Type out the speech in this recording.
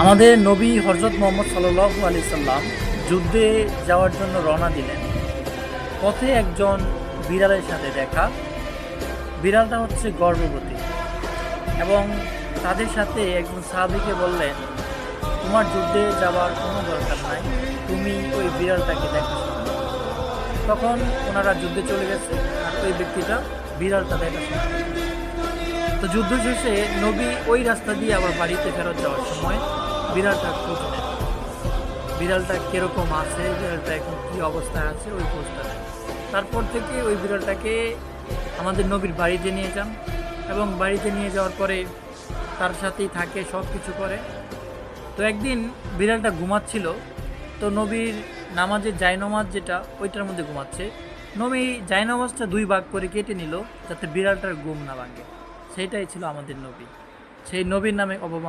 আমাদের নবী হযরত মুহাম্মদ সাল্লাল্লাহু আলাইহি সাল্লাম যুদ্ধে যাওয়ার জন্য রওনা দিলেন। পথে একজন বিড়ালের সাথে দেখা। বিড়ালটা হচ্ছে গর্ভবতী এবং তাদের সাথে একজন সাহাবীকে বললেন, তোমার যুদ্ধে যাওয়ার কোনো দরকার নাই, তুমি ওই বিড়ালটাকে দেখো। তখন ওনারা যুদ্ধে চলে গেছে আর ওই ব্যক্তিটা বিড়ালটা দেখাশোনা করে। তো যুদ্ধ শেষে নবী ওই রাস্তা দিয়ে আবার বাড়িতে ফেরত যাওয়ার সময় বিড়ালটা খোঁজ নেন, বিড়ালটা কীরকম আছে, বিড়ালটা এখন কী অবস্থায় আছে ওই খোঁজটা নেন। তারপর থেকে ওই বিড়ালটাকে আমাদের নবীর বাড়িতে নিয়ে যান এবং বাড়িতে নিয়ে যাওয়ার পরে তার সাথেই থাকে, সব কিছু করে। তো একদিন বিড়ালটা ঘুমাচ্ছিল, তো নবীর নামাজের জায়নামাজ যেটা ওইটার মধ্যে ঘুমাচ্ছে, নবী জায়নামাজটা দুই ভাগ করে কেটে নিল যাতে বিড়ালটার ঘুম না ভাঙে। সেইটাই ছিল আমাদের নবী। সেই নবীর নামে অপমান